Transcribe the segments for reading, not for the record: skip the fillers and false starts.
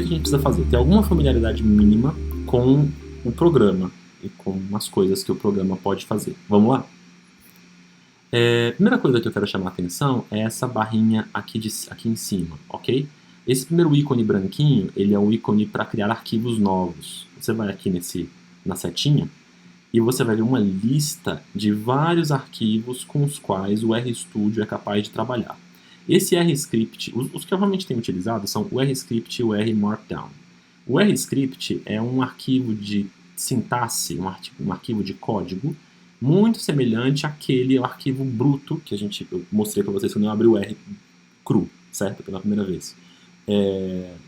que a gente precisa fazer? Ter alguma familiaridade mínima com o programa e com as coisas que o programa pode fazer. Vamos lá? Primeira coisa que eu quero chamar a atenção é essa barrinha aqui em cima, ok? Esse primeiro ícone branquinho, ele é o ícone para criar arquivos novos. Você vai aqui na setinha e você vai ver uma lista de vários arquivos com os quais o RStudio é capaz de trabalhar. Esse RScript, os que eu realmente tenho utilizado são o RScript e o RMarkdown. O RScript é um arquivo de sintaxe, um arquivo de código, muito semelhante àquele arquivo bruto que eu mostrei para vocês quando eu abri o R cru, certo? Pela primeira vez.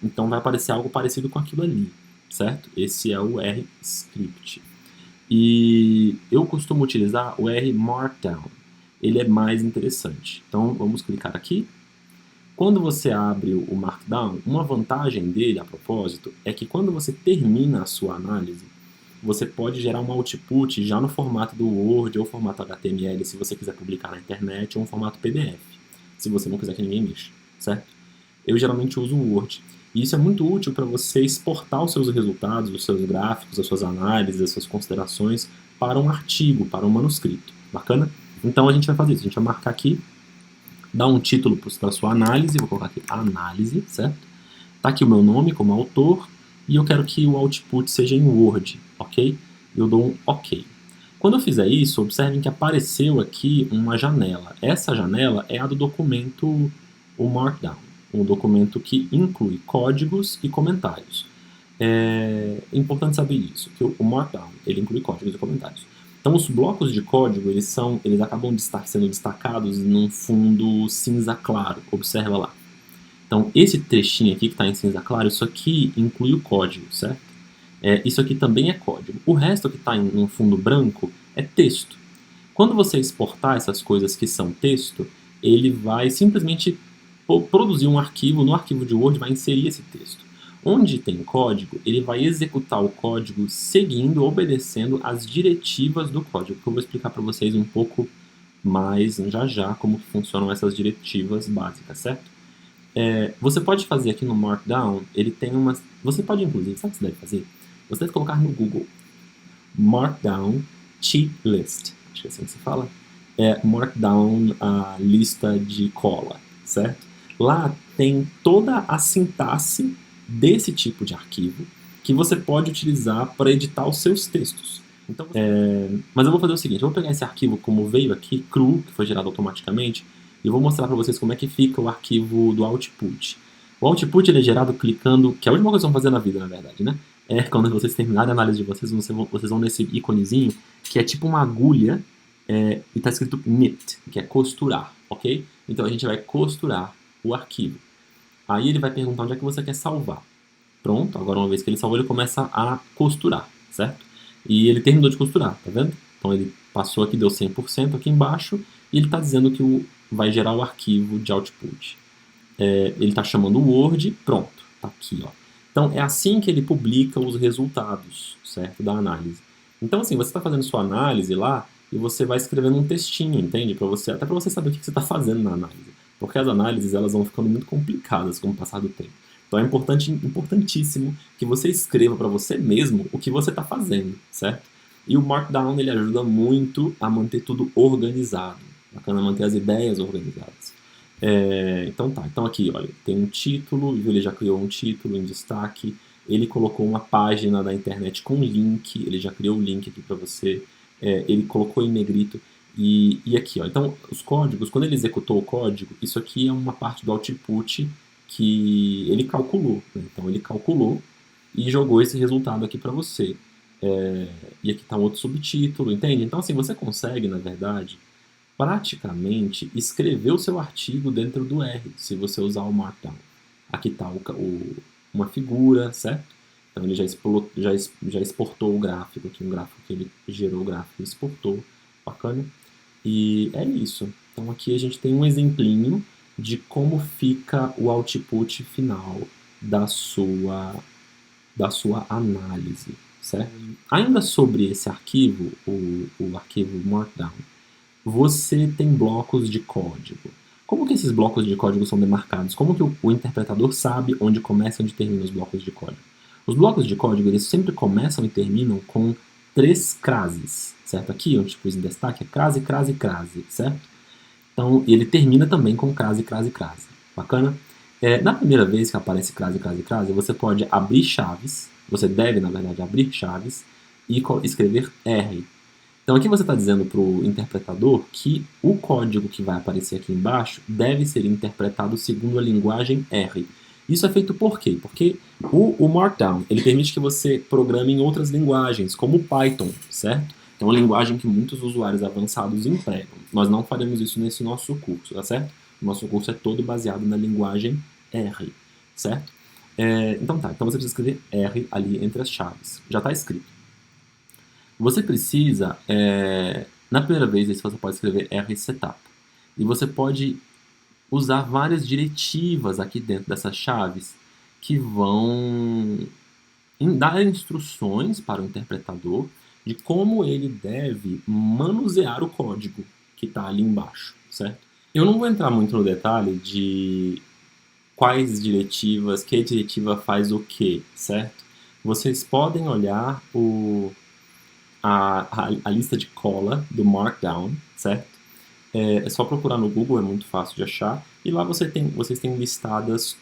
Então vai aparecer algo parecido com aquilo ali, certo? Esse é o RScript. E eu costumo utilizar o RMarkdown. Ele é mais interessante. Então vamos clicar aqui. Quando você abre o Markdown, uma vantagem dele, a propósito, é que quando você termina a sua análise, você pode gerar um output já no formato do Word ou formato HTML, se você quiser publicar na internet, ou um formato PDF, se você não quiser que ninguém mexa, certo? Eu geralmente uso o Word. E isso é muito útil para você exportar os seus resultados, os seus gráficos, as suas análises, as suas considerações para um artigo, para um manuscrito. Bacana? Então a gente vai fazer isso. A gente vai marcar aqui, dar um título para a sua análise, vou colocar aqui análise, certo? Tá aqui o meu nome como autor e eu quero que o output seja em Word, ok? Eu dou um OK. Quando eu fizer isso, observem que apareceu aqui uma janela. Essa janela é a do documento, o Markdown, um documento que inclui códigos e comentários. É importante saber isso, que o Markdown ele inclui códigos e comentários. Então os blocos de código eles acabam de estar sendo destacados num fundo cinza claro, observa lá. Então esse trechinho aqui que está em cinza claro, isso aqui inclui o código, certo? Isso aqui também é código. O resto que está em um fundo branco é texto. Quando você exportar essas coisas que são texto, ele vai simplesmente produzir um arquivo, no arquivo de Word vai inserir esse texto. Onde tem código, ele vai executar o código seguindo, obedecendo as diretivas do código, que eu vou explicar para vocês um pouco mais já como funcionam essas diretivas básicas, certo? Você pode fazer aqui no Markdown, ele tem umas... Você pode, inclusive, sabe o que você deve fazer? Você deve colocar no Google Markdown Cheat List, acho que é assim que se fala. Markdown, a lista de cola, certo? Lá tem toda a sintaxe desse tipo de arquivo que você pode utilizar para editar os seus textos. Então, mas eu vou fazer o seguinte, eu vou pegar esse arquivo como veio aqui, cru, que foi gerado automaticamente, e vou mostrar para vocês como é que fica o arquivo do output. O output ele é gerado clicando, que é a última coisa que vocês vão fazer na vida, na verdade, né? Quando vocês terminarem a análise de vocês, vocês vão nesse íconezinho, que é tipo uma agulha, e está escrito knit, que é costurar, ok? Então a gente vai costurar o arquivo. Aí ele vai perguntar onde é que você quer salvar. Pronto, agora uma vez que ele salvou, ele começa a costurar, certo? E ele terminou de costurar, tá vendo? Então ele passou aqui, deu 100% aqui embaixo, e ele está dizendo que vai gerar o arquivo de output. Ele está chamando o Word, pronto, tá aqui, ó. Então é assim que ele publica os resultados, certo, da análise. Então assim, você está fazendo sua análise lá, e você vai escrevendo um textinho, entende? Até para você saber o que você está fazendo na análise. Porque as análises elas vão ficando muito complicadas com o passar do tempo. Então é importantíssimo que você escreva para você mesmo o que você está fazendo, certo? E o Markdown ele ajuda muito a manter tudo organizado. Bacana manter as ideias organizadas. Então tá, então aqui olha, tem um título, ele já criou um título em destaque, ele colocou uma página da internet com link, ele já criou o link aqui para você, ele colocou em negrito. E aqui, ó, então os códigos, quando ele executou o código, isso aqui é uma parte do output que ele calculou, né? Então ele calculou e jogou esse resultado aqui para você. E aqui está um outro subtítulo, entende? Então assim, você consegue, na verdade, praticamente escrever o seu artigo dentro do R, se você usar o Markdown. Aqui está uma figura, certo? Então ele já exportou o gráfico, aqui um gráfico que ele gerou o gráfico e exportou, bacana. E é isso. Então aqui a gente tem um exemplinho de como fica o output final da sua análise, certo? Ainda sobre esse arquivo, o arquivo Markdown, você tem blocos de código. Como que esses blocos de código são demarcados? Como que o interpretador sabe onde começa e onde termina os blocos de código? Os blocos de código, eles sempre começam e terminam com 3 crases, certo? Aqui, onde pus em destaque, é crase, crase, crase, certo? Então, ele termina também com crase, crase, crase. Bacana? Na primeira vez que aparece crase, crase, crase, você pode abrir chaves, você deve, na verdade, abrir chaves e escrever R. Então aqui você está dizendo para o interpretador que o código que vai aparecer aqui embaixo deve ser interpretado segundo a linguagem R. Isso é feito por quê? Porque o Markdown ele permite que você programe em outras linguagens, como o Python, certo? É uma linguagem que muitos usuários avançados empregam. Nós não faremos isso nesse nosso curso, tá certo? O nosso curso é todo baseado na linguagem R, certo? Então você precisa escrever R ali entre as chaves. Já está escrito. Você precisa, na primeira vez, você pode escrever R setup. E você pode usar várias diretivas aqui dentro dessas chaves que vão dar instruções para o interpretador de como ele deve manusear o código que está ali embaixo, certo? Eu não vou entrar muito no detalhe de quais diretivas, que diretiva faz o que, certo? Vocês podem olhar a lista de cola do Markdown, certo? É só procurar no Google, é muito fácil de achar. E lá vocês têm listados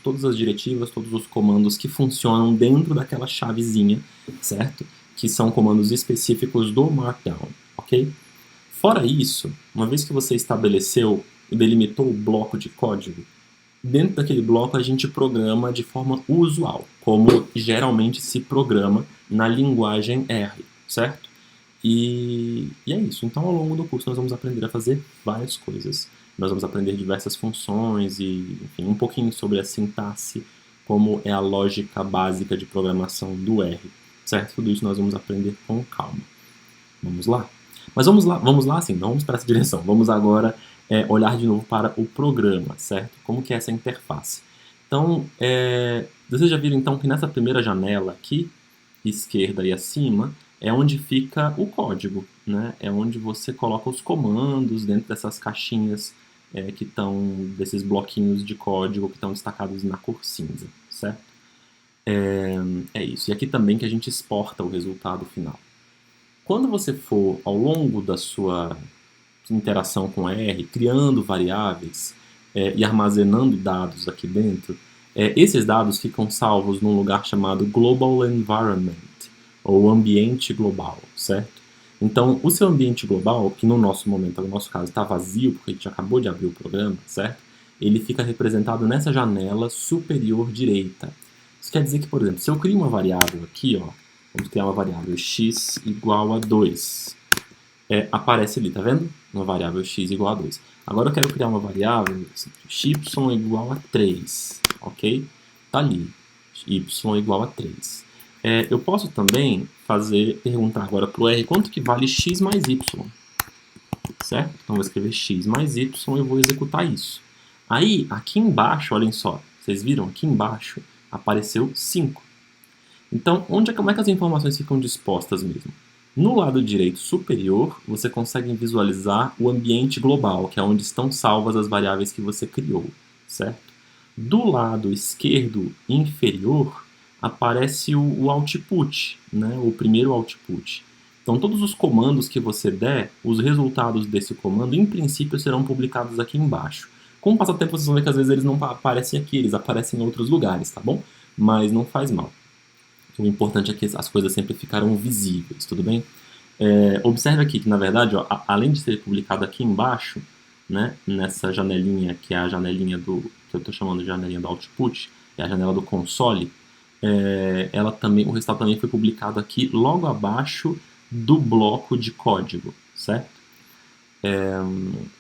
todas as diretivas, todos os comandos que funcionam dentro daquela chavezinha, certo? Que são comandos específicos do Markdown, ok? Fora isso, uma vez que você estabeleceu e delimitou o bloco de código, dentro daquele bloco a gente programa de forma usual, como geralmente se programa na linguagem R, certo? E é isso. Então, ao longo do curso, nós vamos aprender a fazer várias coisas. Nós vamos aprender diversas funções e, enfim, um pouquinho sobre a sintaxe, como é a lógica básica de programação do R, certo? Tudo isso nós vamos aprender com calma. Vamos lá? Mas vamos lá sim, não vamos para essa direção. Vamos agora olhar de novo para o programa, certo? Como que é essa interface. Então, vocês já viram então que nessa primeira janela aqui, esquerda e acima, é onde fica o código, né? É onde você coloca os comandos dentro dessas caixinhas que estão, desses bloquinhos de código que estão destacados na cor cinza, certo? É isso. E aqui também que a gente exporta o resultado final. Quando você for, ao longo da sua interação com R, criando variáveis e armazenando dados aqui dentro, esses dados ficam salvos num lugar chamado Global Environment, ou ambiente global, certo? Então, o seu ambiente global, que no nosso caso, está vazio, porque a gente acabou de abrir o programa, certo? Ele fica representado nessa janela superior direita. Isso quer dizer que, por exemplo, se eu crio uma variável aqui, ó, vamos criar uma variável x igual a 2. Aparece ali, tá vendo? Uma variável x igual a 2. Agora eu quero criar uma variável y igual a 3, ok? Tá ali, y igual a 3. Eu posso também perguntar agora para o R quanto que vale x mais y, certo? Então vou escrever x mais y e vou executar isso. Aí, aqui embaixo, olhem só, vocês viram? Aqui embaixo apareceu 5. Então, como é que as informações ficam dispostas mesmo? No lado direito superior, você consegue visualizar o ambiente global, que é onde estão salvas as variáveis que você criou, certo? Do lado esquerdo inferior, aparece o output, né? O primeiro output. Então, todos os comandos que você der, os resultados desse comando, em princípio, serão publicados aqui embaixo. Com o passar do tempo, vocês vão ver que às vezes eles não aparecem aqui, eles aparecem em outros lugares, tá bom? Mas não faz mal. O importante é que as coisas sempre ficaram visíveis, tudo bem? Observe aqui que, na verdade, ó, além de ser publicado aqui embaixo, né, nessa janelinha, que é a janelinha que eu estou chamando de janelinha do output, é a janela do console, o resultado também foi publicado aqui logo abaixo do bloco de código, certo?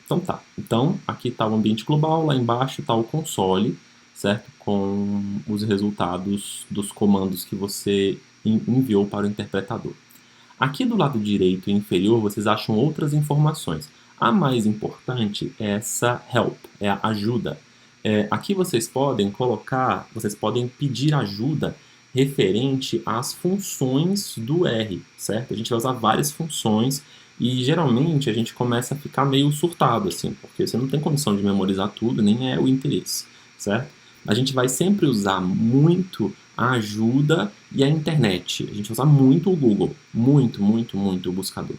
Então tá. Então, aqui está o ambiente global, lá embaixo está o console, certo? Com os resultados dos comandos que você enviou para o interpretador. Aqui do lado direito inferior, vocês acham outras informações. A mais importante é essa help, é a ajuda. Aqui vocês podem pedir ajuda referente às funções do R, certo? A gente vai usar várias funções E geralmente a gente começa a ficar meio surtado, assim, porque você não tem condição de memorizar tudo, nem é o interesse, certo? A gente vai sempre usar muito a ajuda e a internet. A gente vai usar muito o Google, muito o buscador.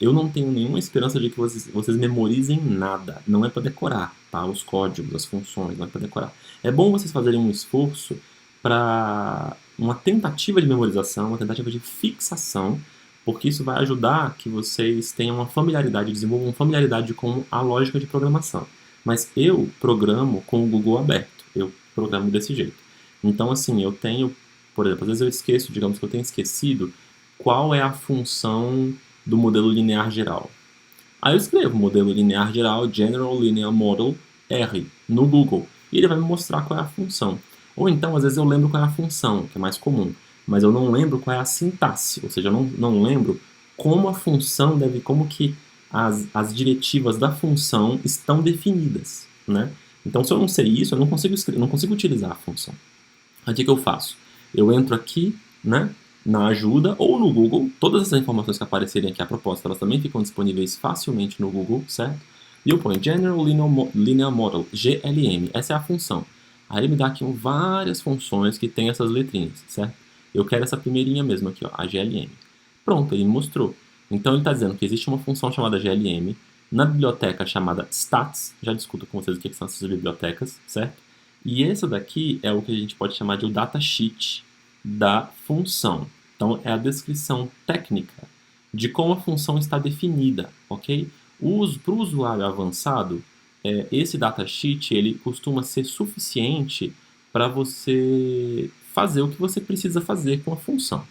Eu não tenho nenhuma esperança de que vocês memorizem nada. Não é para decorar, tá? Os códigos, as funções, não é para decorar. É bom vocês fazerem um esforço para uma tentativa de memorização, uma tentativa de fixação, porque isso vai ajudar que vocês tenham uma familiaridade, desenvolvam uma familiaridade com a lógica de programação. Mas eu programo com o Google aberto. Eu programo desse jeito. Então, assim, eu tenho, por exemplo, às vezes eu esqueço, digamos que eu tenho esquecido qual é a função do modelo linear geral. Aí eu escrevo modelo linear geral, General Linear Model, R, no Google, e ele vai me mostrar qual é a função. Ou então, às vezes eu lembro qual é a função, que é mais comum, mas eu não lembro qual é a sintaxe, ou seja, eu não lembro como a função deve, como que as diretivas da função estão definidas, né? Então, se eu não sei isso, eu não consigo escrever, não consigo utilizar a função. Aí o que eu faço? Eu entro aqui, né, na ajuda ou no Google. Todas essas informações que aparecerem aqui a propósito, elas também ficam disponíveis facilmente no Google, certo? E eu ponho General Linear Model, GLM. Essa é a função. Aí ele me dá aqui várias funções que tem essas letrinhas, certo? Eu quero essa primeirinha mesmo aqui, ó, a GLM. Pronto, ele me mostrou. Então ele está dizendo que existe uma função chamada GLM na biblioteca chamada stats. Já discuto com vocês o que são essas bibliotecas, certo? E esse daqui é o que a gente pode chamar de o datasheet da função. Então, é a descrição técnica de como a função está definida, ok? Para o usuário avançado, esse datasheet ele costuma ser suficiente para você fazer o que você precisa fazer com a função.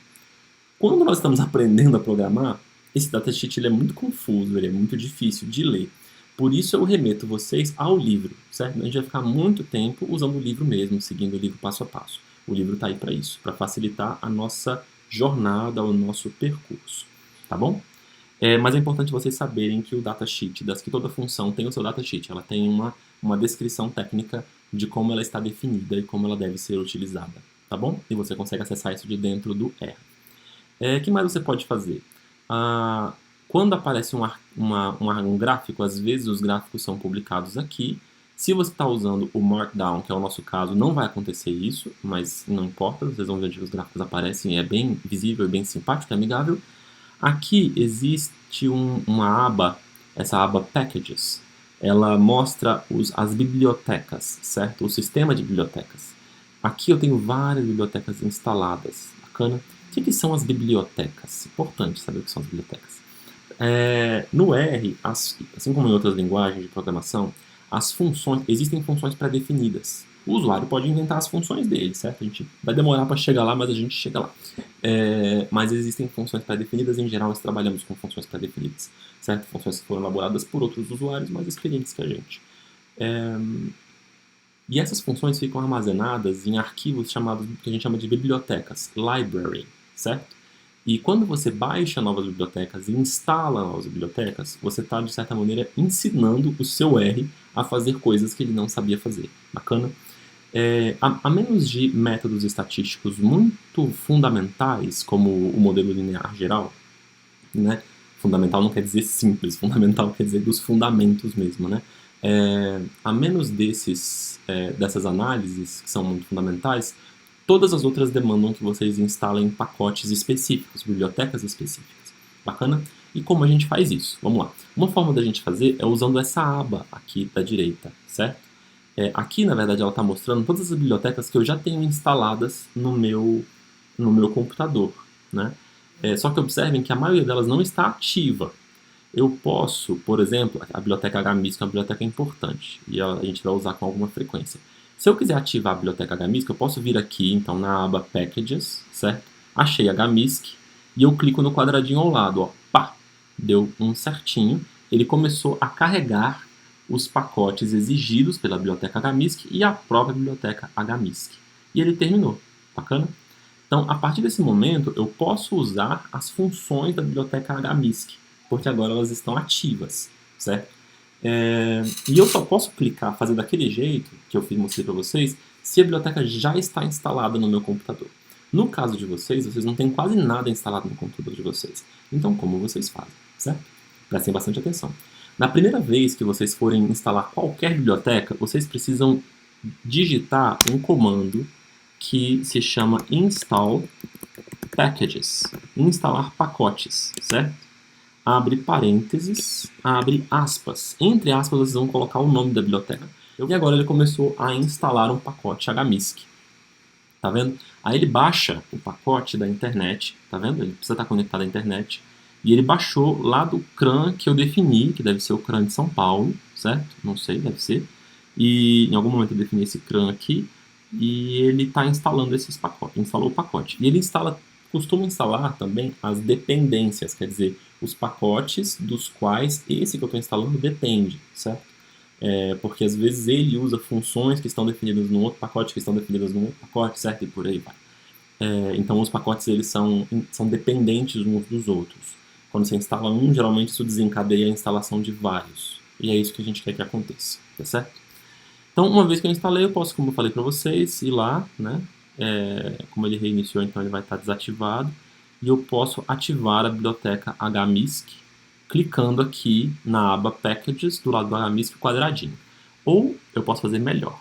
Quando nós estamos aprendendo a programar, esse datasheet ele é muito confuso, ele é muito difícil de ler. Por isso eu remeto vocês ao livro, certo? A gente vai ficar muito tempo usando o livro mesmo, seguindo o livro passo a passo. O livro está aí para isso, para facilitar a nossa jornada, o nosso percurso, tá bom? Mas é importante vocês saberem que o datasheet, que toda função tem o seu datasheet, ela tem uma descrição técnica de como ela está definida e como ela deve ser utilizada, tá bom? E você consegue acessar isso de dentro do R. Que mais você pode fazer? Quando aparece um gráfico, às vezes os gráficos são publicados aqui. Se você está usando o Markdown, que é o nosso caso, não vai acontecer isso, mas não importa, vocês vão ver que os gráficos aparecem, é bem visível, bem simpático, é amigável. Aqui existe uma aba, essa aba Packages. Ela mostra as bibliotecas, certo? O sistema de bibliotecas. Aqui eu tenho várias bibliotecas instaladas. Bacana. O que são as bibliotecas? Importante saber o que são as bibliotecas. No R, assim como em outras linguagens de programação, existem funções pré-definidas. O usuário pode inventar as funções dele, certo? A gente vai demorar para chegar lá, mas a gente chega lá. Mas existem funções pré-definidas, em geral nós trabalhamos com funções pré-definidas, certo? Funções que foram elaboradas por outros usuários mais experientes que a gente. E essas funções ficam armazenadas em arquivos chamados, que a gente chama de bibliotecas, library, certo? E quando você baixa novas bibliotecas e instala novas bibliotecas, você está, de certa maneira, ensinando o seu R a fazer coisas que ele não sabia fazer. Bacana? A menos de métodos estatísticos muito fundamentais, como o modelo linear geral, né? Fundamental não quer dizer simples, fundamental quer dizer dos fundamentos mesmo, né? A menos dessas análises, que são muito fundamentais, todas as outras demandam que vocês instalem pacotes específicos, bibliotecas específicas. Bacana? E como a gente faz isso? Vamos lá. Uma forma da gente fazer é usando essa aba aqui da direita, certo? Aqui, na verdade, ela está mostrando todas as bibliotecas que eu já tenho instaladas no meu computador, né? Só que observem que a maioria delas não está ativa. Eu posso, por exemplo, a biblioteca HMISC é uma biblioteca importante e a gente vai usar com alguma frequência. Se eu quiser ativar a biblioteca HMISC, eu posso vir aqui, então, na aba Packages, certo? Achei HMISC e eu clico no quadradinho ao lado, ó, pá, deu um certinho. Ele começou a carregar os pacotes exigidos pela biblioteca HMISC e a própria biblioteca HMISC. E ele terminou. Bacana? Então, a partir desse momento, eu posso usar as funções da biblioteca HMISC, porque agora elas estão ativas, certo? E eu só posso clicar, fazer daquele jeito que eu mostrei para vocês, se a biblioteca já está instalada no meu computador. No caso de vocês, vocês não têm quase nada instalado no computador de vocês. Então, como vocês fazem, certo? Prestem bastante atenção. Na primeira vez que vocês forem instalar qualquer biblioteca, vocês precisam digitar um comando que se chama install packages, instalar pacotes, certo? Abre parênteses, abre aspas. Entre aspas, vocês vão colocar o nome da biblioteca. E agora ele começou a instalar um pacote HMISC. Tá vendo? Aí ele baixa o pacote da internet, tá vendo? Ele precisa estar conectado à internet. E ele baixou lá do CRAN que eu defini, que deve ser o CRAN de São Paulo, certo? Não sei, deve ser. E em algum momento eu defini esse CRAN aqui. E ele está instalando esses pacotes, instalou o pacote. E ele costuma instalar também as dependências, quer dizer, os pacotes dos quais esse que eu estou instalando depende, certo? Porque às vezes ele usa funções que estão definidas num outro pacote, que estão definidas num outro pacote, certo? E por aí vai. Então os pacotes eles são dependentes uns dos outros. Quando você instala um, geralmente isso desencadeia a instalação de vários. E é isso que a gente quer que aconteça, tá certo? Então, uma vez que eu instalei, eu posso, como eu falei para vocês, ir lá, né? Como ele reiniciou, então ele vai estar desativado. E eu posso ativar a biblioteca HMISC, clicando aqui na aba Packages, do lado do HMISC, quadradinho. Ou eu posso fazer melhor.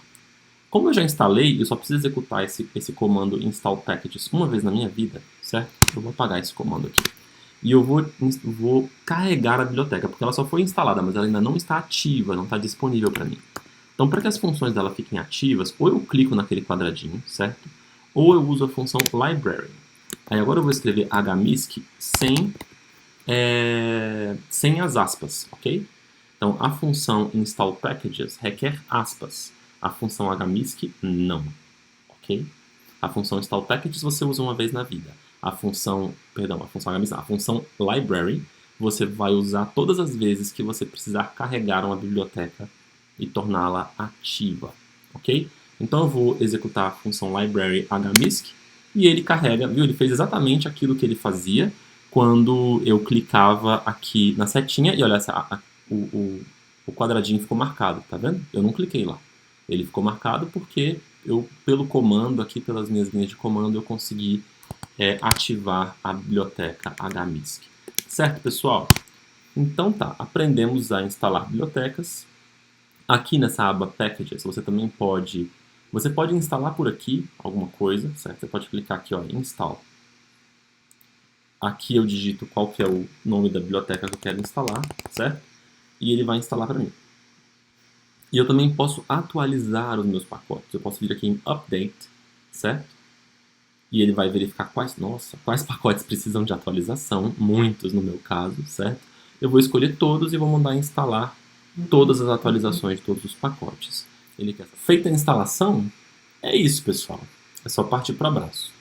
Como eu já instalei, eu só preciso executar esse comando install packages uma vez na minha vida, certo? Eu vou apagar esse comando aqui. E eu vou carregar a biblioteca, porque ela só foi instalada, mas ela ainda não está ativa, não está disponível para mim. Então, para que as funções dela fiquem ativas, ou eu clico naquele quadradinho, certo? Ou eu uso a função library. Aí agora eu vou escrever HMISC sem as aspas, ok? Então, a função install packages requer aspas. A função HMISC, não, ok? A função install packages você usa uma vez na vida. A função HMISC, a função library, você vai usar todas as vezes que você precisar carregar uma biblioteca e torná-la ativa, ok? Então eu vou executar a função library HMISC e ele carrega, viu? Ele fez exatamente aquilo que ele fazia quando eu clicava aqui na setinha e olha, o quadradinho ficou marcado, tá vendo? Eu não cliquei lá. Ele ficou marcado porque pelo comando aqui, pelas minhas linhas de comando, eu consegui ativar a biblioteca HMISC. Certo, pessoal? Então tá, aprendemos a instalar bibliotecas. Aqui nessa aba Packages, você pode instalar por aqui alguma coisa, certo? Você pode clicar aqui, ó, Install. Aqui eu digito qual que é o nome da biblioteca que eu quero instalar, certo? E ele vai instalar para mim. E eu também posso atualizar os meus pacotes. Eu posso vir aqui em Update, certo? E ele vai verificar quais pacotes precisam de atualização, muitos no meu caso, certo? Eu vou escolher todos e vou mandar instalar todas as atualizações de todos os pacotes. Feita a instalação, é isso, pessoal. É só partir para o abraço.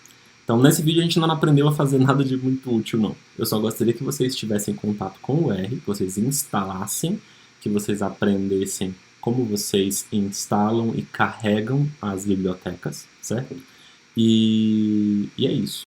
Então, nesse vídeo a gente não aprendeu a fazer nada de muito útil, não. Eu só gostaria que vocês tivessem contato com o R, que vocês instalassem, que vocês aprendessem como vocês instalam e carregam as bibliotecas, certo? E é isso.